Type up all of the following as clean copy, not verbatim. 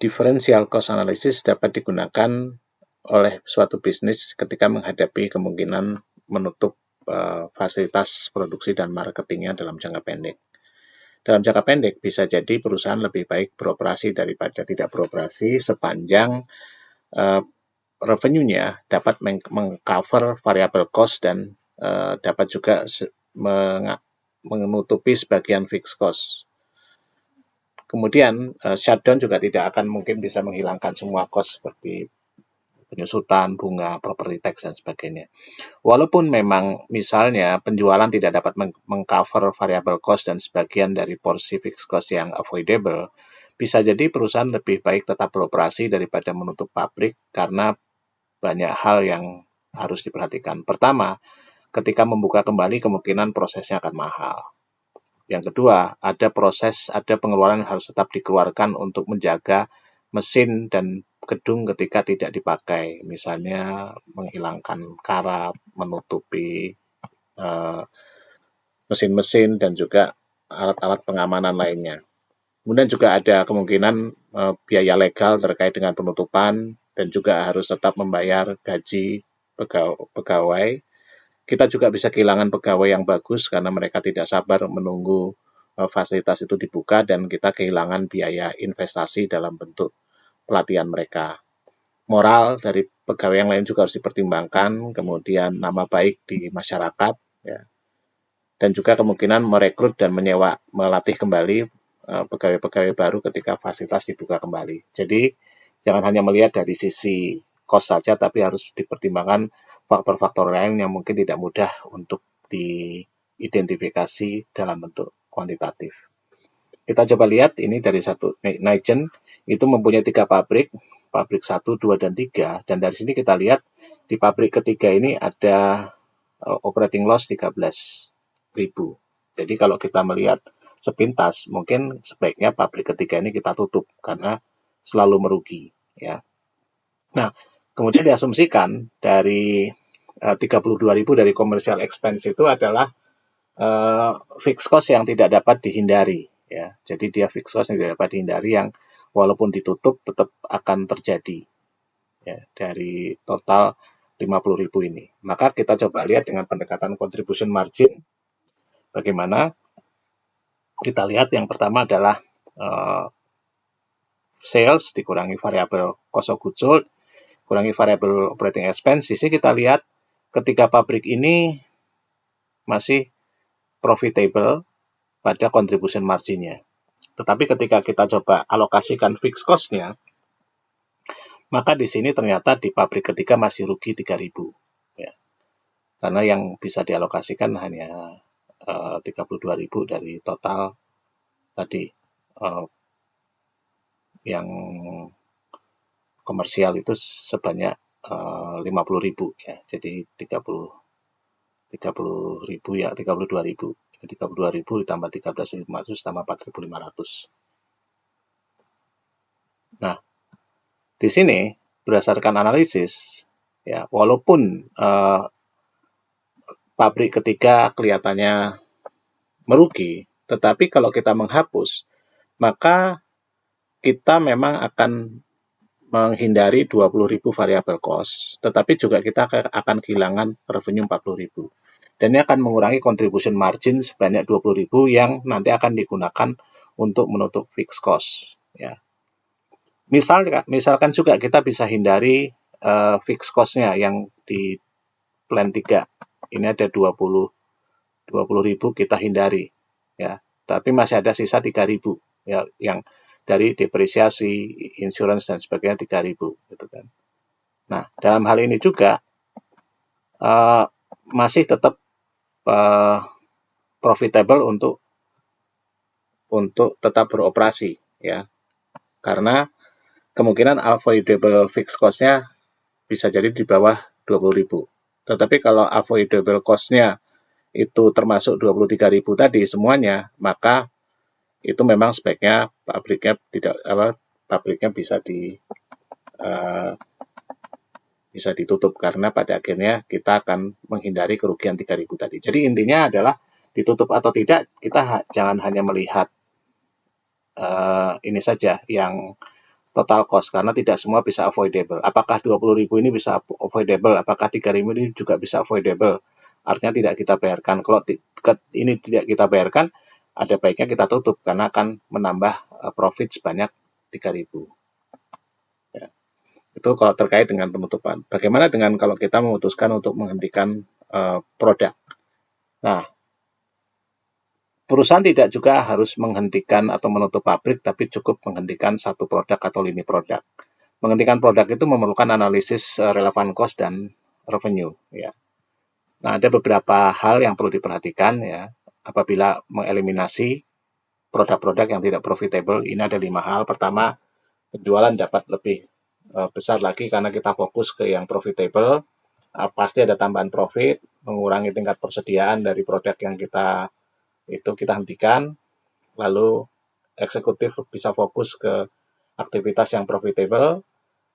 differential cost analysis dapat digunakan oleh suatu bisnis ketika menghadapi kemungkinan menutup fasilitas produksi dan marketingnya dalam jangka pendek. Dalam jangka pendek bisa jadi perusahaan lebih baik beroperasi daripada tidak beroperasi sepanjang revenue-nya dapat mengcover variable cost dan dapat juga menutupi sebagian fixed cost. Kemudian shutdown juga tidak akan mungkin bisa menghilangkan semua cost seperti penyusutan, bunga, property tax, dan sebagainya. Walaupun memang misalnya penjualan tidak dapat mengcover variable cost dan sebagian dari porsi fixed cost yang avoidable, bisa jadi perusahaan lebih baik tetap beroperasi daripada menutup pabrik karena banyak hal yang harus diperhatikan. Pertama, ketika membuka kembali kemungkinan prosesnya akan mahal. Yang kedua, ada pengeluaran yang harus tetap dikeluarkan untuk menjaga mesin dan gedung ketika tidak dipakai, misalnya menghilangkan karat, menutupi mesin-mesin dan juga alat-alat pengamanan lainnya. Kemudian juga ada kemungkinan biaya legal terkait dengan penutupan dan juga harus tetap membayar gaji pegawai. Kita juga bisa kehilangan pegawai yang bagus karena mereka tidak sabar menunggu fasilitas itu dibuka dan kita kehilangan biaya investasi dalam bentuk pelatihan mereka. Moral dari pegawai yang lain juga harus dipertimbangkan, kemudian nama baik di masyarakat, ya, dan juga kemungkinan merekrut dan melatih kembali pegawai-pegawai baru ketika fasilitas dibuka kembali. Jadi jangan hanya melihat dari sisi cost saja, tapi harus dipertimbangkan faktor-faktor lain yang mungkin tidak mudah untuk diidentifikasi dalam bentuk kuantitatif. Kita coba lihat ini dari Nigen itu mempunyai 3 pabrik 1, 2, dan 3, dan dari sini kita lihat di pabrik ketiga ini ada operating loss 13.000. Jadi kalau kita melihat sepintas, mungkin sebaiknya pabrik ketiga ini kita tutup karena selalu merugi, ya. Nah, kemudian diasumsikan dari 32.000 dari commercial expense itu adalah fixed cost yang tidak dapat dihindari, ya. Jadi dia fixed cost yang tidak dapat dihindari yang walaupun ditutup tetap akan terjadi, ya, dari total 50.000 ini. Maka kita coba lihat dengan pendekatan contribution margin. Bagaimana? Kita lihat yang pertama adalah sales dikurangi variable cost of goods sold, kurangi variable operating expense. Di sini kita lihat ketika pabrik ini masih profitable pada contribution marginnya. Tetapi ketika kita coba alokasikan fixed cost-nya, maka di sini ternyata di pabrik ketiga masih rugi 3.000. Ya. Karena yang bisa dialokasikan hanya 32.000 dari total tadi yang komersial itu sebanyak 50.000, ya. Jadi 30.000 ya 32.000. 32.000 ditambah 13.500 tambah 4.500. Nah, di sini berdasarkan analisis, ya, walaupun pabrik ketiga kelihatannya merugi, tetapi kalau kita menghapus, maka kita memang akan menghindari 20.000 variable cost, tetapi juga kita akan kehilangan revenue 40.000. Dan ini akan mengurangi contribution margin sebanyak 20.000 yang nanti akan digunakan untuk menutup fixed cost, ya. Misalkan juga kita bisa hindari fixed cost-nya yang di plan 3. Ini ada 20.000 kita hindari, ya. Tapi masih ada sisa 3.000, ya, yang dari depresiasi, insurance dan sebagainya 3.000, gitu kan. Nah, dalam hal ini juga masih tetap profitable untuk tetap beroperasi, ya. Karena kemungkinan avoidable fixed cost-nya bisa jadi di bawah 20.000. Tetapi kalau avoidable cost-nya itu termasuk 23.000 tadi semuanya, maka itu memang sebaiknya pabriknya bisa ditutup karena pada akhirnya kita akan menghindari kerugian 3.000 tadi. Jadi intinya adalah ditutup atau tidak, kita jangan hanya melihat ini saja yang total cost, karena tidak semua bisa avoidable. Apakah 20.000 ini bisa avoidable? Apakah 3.000 ini juga bisa avoidable? Artinya tidak kita bayarkan. Kalau ini tidak kita bayarkan, ada baiknya kita tutup karena akan menambah profit sebanyak 3.000. Ya. Itu kalau terkait dengan penutupan. Bagaimana dengan kalau kita memutuskan untuk menghentikan produk? Nah, perusahaan tidak juga harus menghentikan atau menutup pabrik, tapi cukup menghentikan satu produk atau lini produk. Menghentikan produk itu memerlukan analisis relevan cost dan revenue. Ya. Nah, ada beberapa hal yang perlu diperhatikan ya apabila mengeliminasi produk-produk yang tidak profitable. Ini ada 5 hal. Pertama, penjualan dapat lebih besar lagi karena kita fokus ke yang profitable. Pasti ada tambahan profit, mengurangi tingkat persediaan dari produk yang kita hentikan, lalu eksekutif bisa fokus ke aktivitas yang profitable,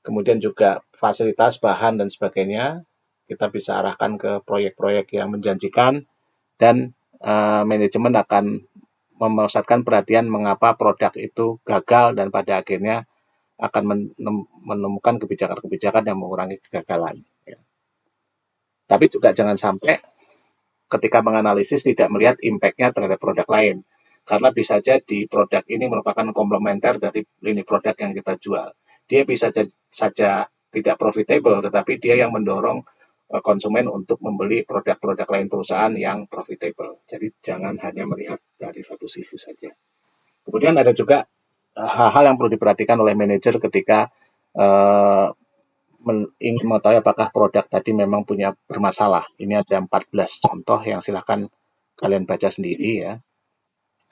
kemudian juga fasilitas, bahan, dan sebagainya, kita bisa arahkan ke proyek-proyek yang menjanjikan, dan manajemen akan memusatkan perhatian mengapa produk itu gagal dan pada akhirnya akan menemukan kebijakan-kebijakan yang mengurangi kegagalan. Ya. Tapi juga jangan sampai ketika menganalisis tidak melihat impact-nya terhadap produk lain. Karena bisa jadi produk ini merupakan komplementer dari lini produk yang kita jual. Dia bisa saja tidak profitable, tetapi dia yang mendorong konsumen untuk membeli produk-produk lain perusahaan yang profitable. Jadi jangan hanya melihat dari satu sisi saja. Kemudian ada juga hal-hal yang perlu diperhatikan oleh manajer ketika ingin mengetahui apakah produk tadi memang punya bermasalah. Ini ada 14 contoh yang silahkan kalian baca sendiri ya.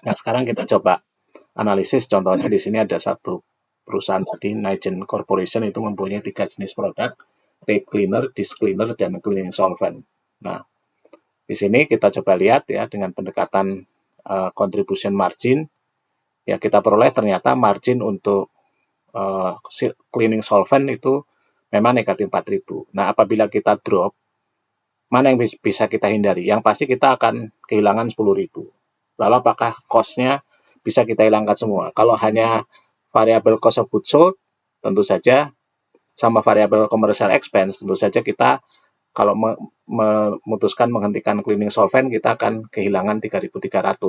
Nah, sekarang kita coba analisis. Contohnya di sini ada satu perusahaan tadi, Nigen Corporation, itu mempunyai 3 jenis produk, tape cleaner, disc cleaner, dan cleaning solvent. Nah, di sini kita coba lihat ya dengan pendekatan contribution margin, ya kita peroleh ternyata margin untuk cleaning solvent itu memang negatif 4.000. Nah, apabila kita drop, mana yang bisa kita hindari? Yang pasti kita akan kehilangan 10.000. Lalu apakah cost-nya bisa kita hilangkan semua? Kalau hanya variable cost of goods sold, tentu saja sama variable commercial expense, tentu saja kita kalau memutuskan menghentikan cleaning solvent, kita akan kehilangan 3.300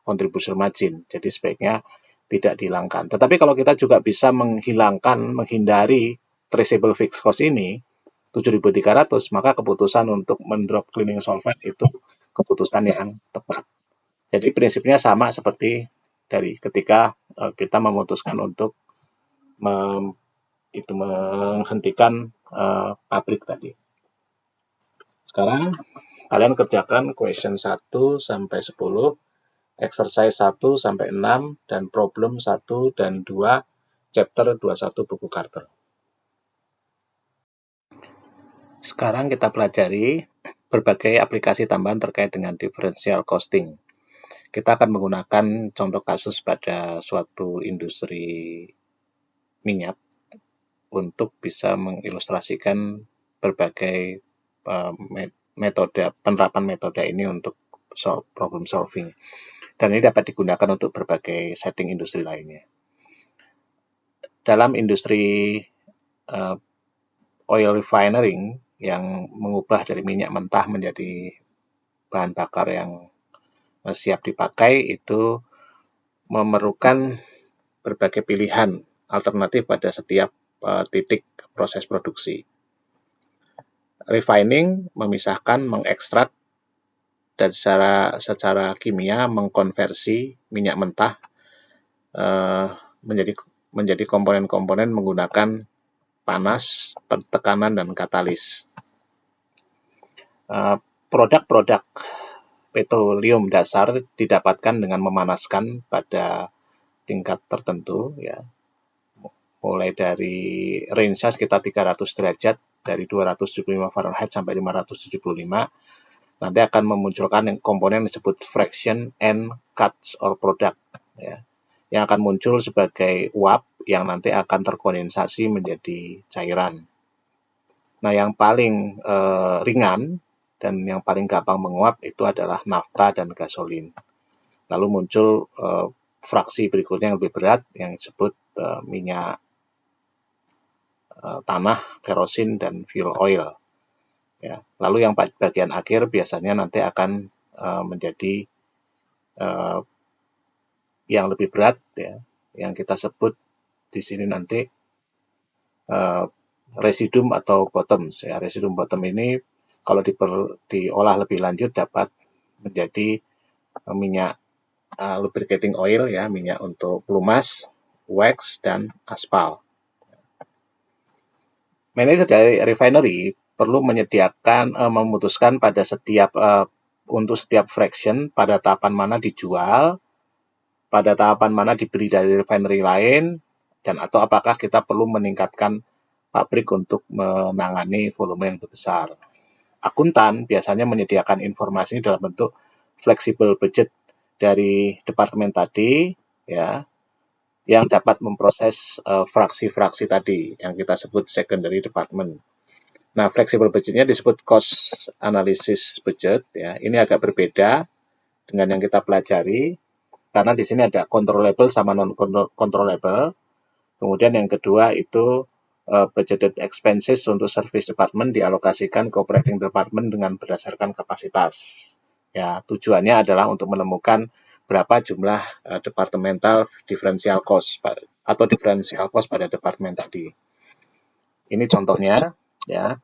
contribution margin. Jadi sebaiknya tidak dihilangkan. Tetapi kalau kita juga bisa menghindari traceable fixed cost ini, 7.300, maka keputusan untuk mendrop cleaning solvent itu keputusan yang tepat. Jadi prinsipnya sama seperti dari ketika kita memutuskan untuk menghentikan pabrik tadi. Sekarang kalian kerjakan question 1 sampai 10, exercise 1 sampai 6, dan problem 1 dan 2, chapter 21 buku Carter. Sekarang kita pelajari berbagai aplikasi tambahan terkait dengan differential costing. Kita akan menggunakan contoh kasus pada suatu industri minyak untuk bisa mengilustrasikan berbagai penerapan metode ini untuk problem solving. Dan ini dapat digunakan untuk berbagai setting industri lainnya. Dalam industri oil refinery yang mengubah dari minyak mentah menjadi bahan bakar yang siap dipakai, itu memerlukan berbagai pilihan alternatif pada setiap titik proses produksi. Refining memisahkan, mengekstrak, dan secara kimia mengkonversi minyak mentah menjadi komponen-komponen menggunakan panas, tekanan, dan katalis. Produk-produk petroleum dasar didapatkan dengan memanaskan pada tingkat tertentu, ya, mulai dari range-nya sekitar 300 derajat, dari 275 Fahrenheit sampai 575, nanti akan memunculkan komponen yang disebut fraction and cuts or product, ya, yang akan muncul sebagai uap yang nanti akan terkondensasi menjadi cairan. Nah, yang paling ringan dan yang paling gampang menguap itu adalah nafta dan gasolin. Lalu muncul fraksi berikutnya yang lebih berat yang disebut minyak tanah, kerosin, dan fuel oil. Ya. Lalu yang bagian akhir biasanya nanti akan menjadi yang lebih berat, ya, yang kita sebut di sini nanti residuum atau bottoms. Ya. Residuum bottom ini kalau diolah lebih lanjut dapat menjadi minyak lubricating oil, ya, minyak untuk pelumas, wax, dan aspal. Manajer dari refinery perlu memutuskan pada untuk setiap fraction pada tahapan mana dijual, pada tahapan mana dibeli dari refinery lain, dan atau apakah kita perlu meningkatkan pabrik untuk menangani volume yang lebih besar. Akuntan biasanya menyediakan informasi dalam bentuk flexible budget dari departemen tadi, ya, yang dapat memproses fraksi-fraksi tadi yang kita sebut secondary department. Nah, flexible budgetnya disebut cost analysis budget, ya. Ini agak berbeda dengan yang kita pelajari karena di sini ada controllable sama non controllable. Kemudian yang kedua itu budgeted expenses untuk service department dialokasikan ke operating department dengan berdasarkan kapasitas. Ya, tujuannya adalah untuk menemukan berapa jumlah departmental differential cost atau differential cost pada departemen tadi. Ini contohnya, ya.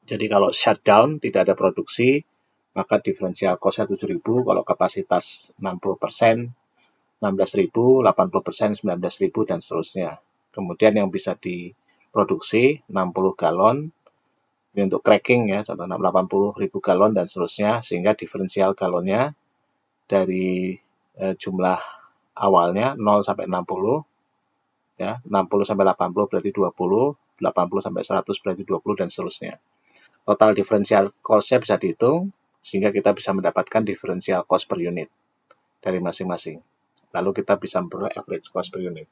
Jadi kalau shutdown tidak ada produksi, maka differential cost-nya 7.000, kalau kapasitas 60%, 16.000, 80%, 19.000, dan seterusnya. Kemudian yang bisa diproduksi 60 galon, ini untuk cracking, ya, contoh 80.000 galon dan seterusnya, sehingga diferensial galonnya dari jumlah awalnya 0 sampai 60, ya, 60 sampai 80 berarti 20, 80 sampai 100 berarti 20, dan seterusnya. Total differential cost-nya bisa dihitung, sehingga kita bisa mendapatkan differential cost per unit dari masing-masing. Lalu kita bisa memperoleh average cost per unit.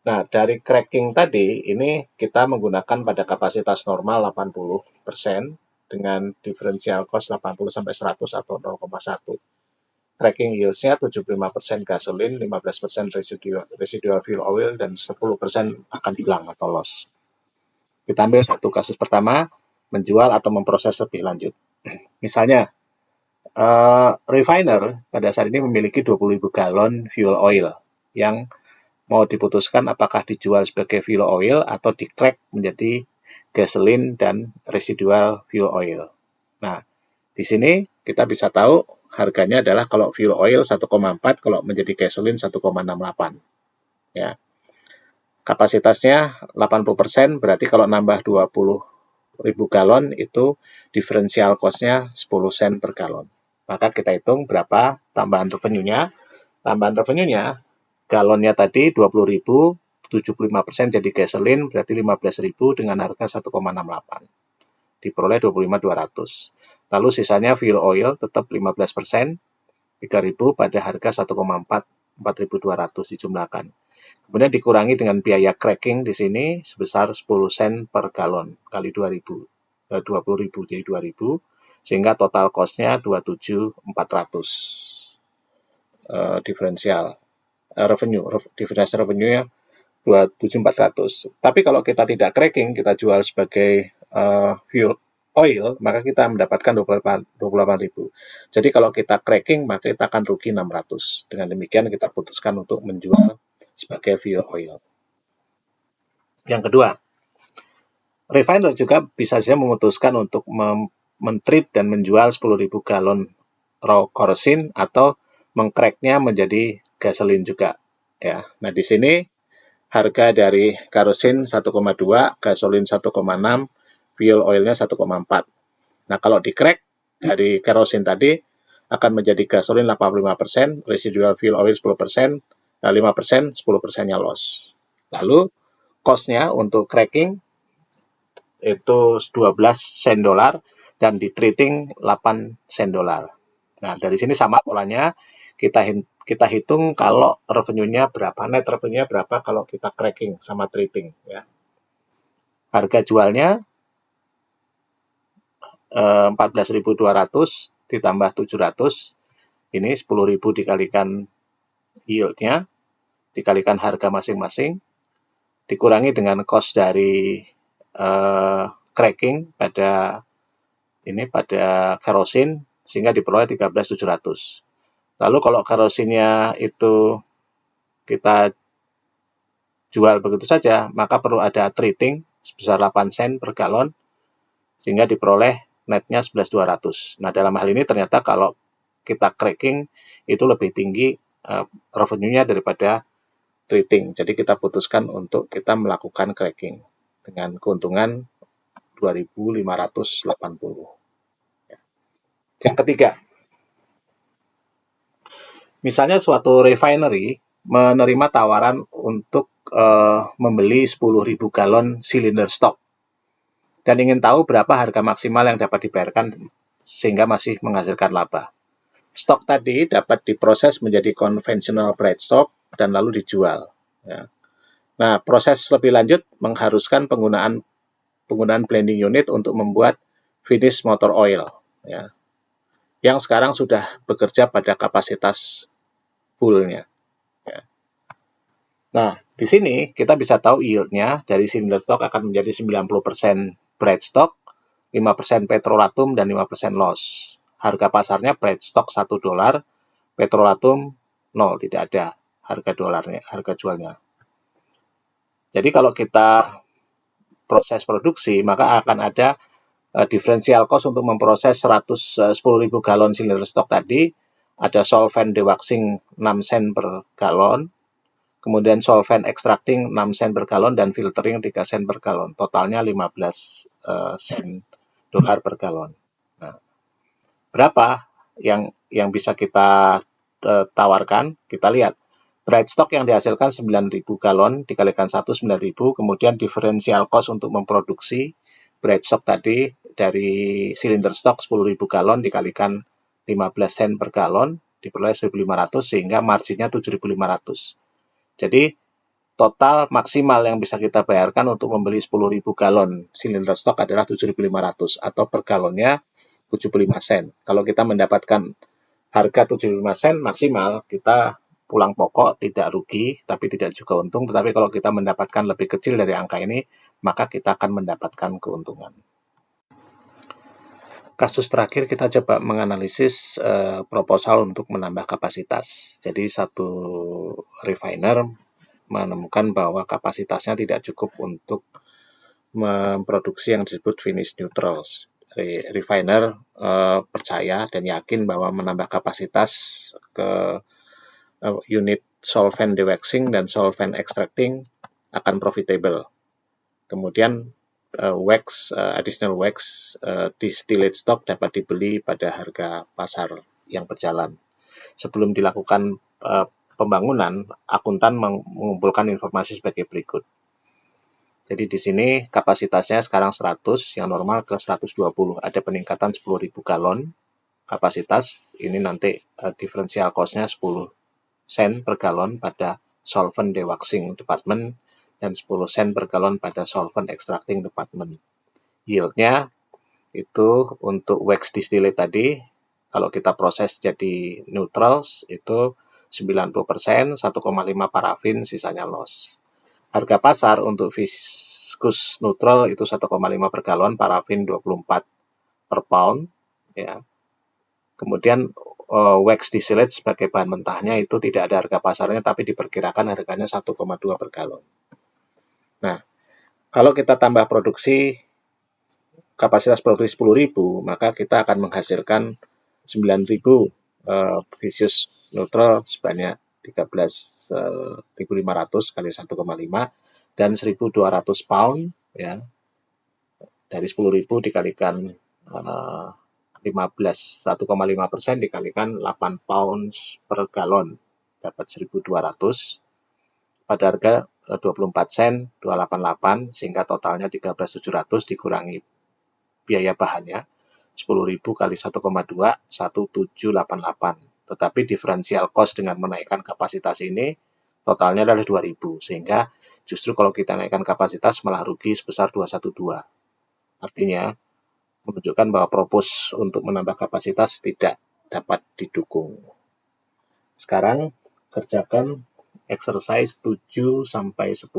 Nah, dari cracking tadi, ini kita menggunakan pada kapasitas normal 80% dengan differential cost 80 sampai 100 atau 0,1. Cracking yields-nya 75% gasolin, 15% residual fuel oil, dan 10% akan hilang atau loss. Kita ambil satu kasus pertama, menjual atau memproses lebih lanjut. Misalnya, refiner pada saat ini memiliki 20.000 galon fuel oil yang mau diputuskan apakah dijual sebagai fuel oil atau di-crack menjadi gasoline dan residual fuel oil. Nah, di sini kita bisa tahu harganya adalah kalau fuel oil 1,4, kalau menjadi gasoline 1,68. Ya. Kapasitasnya 80%, berarti kalau nambah 20.000 galon itu differential cost-nya 10 sen per galon. Maka kita hitung berapa tambahan revenue-nya. Tambahan revenue-nya, galonnya tadi 20.000, 75% jadi gasolin, berarti 15.000 dengan harga 1,68. Diperoleh 25.200. Lalu sisanya fuel oil tetap 15%, 3.000 pada harga 1,4, 4.200 dijumlahkan. Kemudian dikurangi dengan biaya cracking di sini sebesar 10 sen per galon kali 20.000, jadi 2.000, sehingga total cost-nya 27.400. Diferensial revenue-nya 27.400. Tapi kalau kita tidak cracking, kita jual sebagai fuel oil, maka kita mendapatkan 28.000. Jadi kalau kita cracking, maka kita akan rugi 600. Dengan demikian kita putuskan untuk menjual sebagai fuel oil. Yang kedua, refiner juga bisa saja memutuskan untuk men-treat dan menjual 10.000 galon raw kerosene atau mengcracknya menjadi gasolin juga. Ya, nah di sini harga dari kerosin 1,2, gasolin 1,6, fuel oilnya 1,4. Nah, kalau di crack dari kerosin tadi akan menjadi gasolin 85%, residual fuel oil 10%, 5%, 10%-nya loss. Lalu cost-nya untuk cracking itu 12 sen dolar dan di treating 8 sen dolar. Nah, dari sini sama polanya, kita hitung kalau revenue-nya berapa, net revenue-nya berapa kalau kita cracking sama treating, ya. Harga jualnya 14.200 ditambah 700, ini 10.000 dikalikan yield-nya, dikalikan harga masing-masing, dikurangi dengan cost dari cracking pada kerosin, sehingga diperoleh 13.700. Lalu kalau kerosinnya itu kita jual begitu saja, maka perlu ada treating sebesar 8 sen per galon, sehingga diperoleh netnya 11.200. Nah, dalam hal ini ternyata kalau kita cracking itu lebih tinggi revenue-nya daripada treating. Jadi kita putuskan untuk kita melakukan cracking dengan keuntungan 2.580. Yang ketiga, misalnya suatu refinery menerima tawaran untuk membeli 10.000 galon silinder stok dan ingin tahu berapa harga maksimal yang dapat dibayarkan sehingga masih menghasilkan laba. Stok tadi dapat diproses menjadi conventional bread stock dan lalu dijual. Ya. Nah, proses lebih lanjut mengharuskan penggunaan blending unit untuk membuat finish motor oil, ya, yang sekarang sudah bekerja pada kapasitas full-nya. Ya. Nah, di sini kita bisa tahu yield-nya dari cylinder stock akan menjadi 90% bread stock, 5% petrolatum, dan 5% loss. Harga pasarnya bread stock $1, petrolatum 0, tidak ada harga jualnya. Jadi kalau kita proses produksi, maka akan ada differential cost untuk memproses 10.000 galon silinder stok tadi. Ada solvent dewaxing 6 sen per galon, kemudian solvent extracting 6 sen per galon, dan filtering 3 sen per galon. Totalnya 15 sen dolar per galon. Nah, berapa yang bisa kita tawarkan? Kita lihat. Bread stock yang dihasilkan 9.000 galon dikalikan 9.000, kemudian differential cost untuk memproduksi bread stock tadi dari silinder stock 10.000 galon dikalikan 15 sen per galon diperoleh 1.500, sehingga marginnya 7.500. Jadi total maksimal yang bisa kita bayarkan untuk membeli 10.000 galon silinder stock adalah 7.500 atau per galonnya 75 sen. Kalau kita mendapatkan harga 75 sen maksimal, kita pulang pokok tidak rugi, tapi tidak juga untung. Tetapi kalau kita mendapatkan lebih kecil dari angka ini, maka kita akan mendapatkan keuntungan. Kasus terakhir kita coba menganalisis proposal untuk menambah kapasitas. Jadi satu refiner menemukan bahwa kapasitasnya tidak cukup untuk memproduksi yang disebut finish neutrals. Refiner percaya dan yakin bahwa menambah kapasitas ke unit solvent dewaxing dan solvent extracting akan profitable. Kemudian additional wax distillate stock dapat dibeli pada harga pasar yang berjalan. Sebelum dilakukan pembangunan, akuntan mengumpulkan informasi sebagai berikut. Jadi di sini kapasitasnya sekarang 100, yang normal ke 120. Ada peningkatan 10.000 galon kapasitas. Ini nanti differential cost-nya 10 sen per galon pada solvent dewaxing department dan 10 sen per galon pada solvent extracting department. Yield-nya itu untuk wax distillate tadi, kalau kita proses jadi neutrals itu 90%, 1,5 parafin, sisanya loss. Harga pasar untuk viscous neutral itu 1,5 per galon, parafin 24 per pound, ya. Kemudian wax distillate sebagai bahan mentahnya itu tidak ada harga pasarnya, tapi diperkirakan harganya 1,2 per galon. Nah, kalau kita tambah kapasitas produksi 10.000, maka kita akan menghasilkan 9.000 viscous neutral sebanyak 13.500 kali 1,5 dan 1.200 pound, ya, dari 10.000 dikalikan 1,5% dikalikan 8 pounds per galon dapat 1.200 pada harga 24 sen 288, sehingga totalnya 13.700 dikurangi biaya bahannya 10.000 kali 1,2 1788. Tetapi diferensial cost dengan menaikkan kapasitas ini totalnya adalah 2.000, sehingga justru kalau kita naikkan kapasitas malah rugi sebesar 212. Artinya menunjukkan bahwa propose untuk menambah kapasitas tidak dapat didukung. Sekarang kerjakan exercise 7 sampai 10,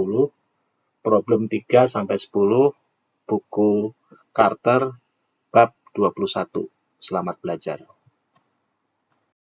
problem 3 sampai 10, buku Carter bab 21. Selamat belajar.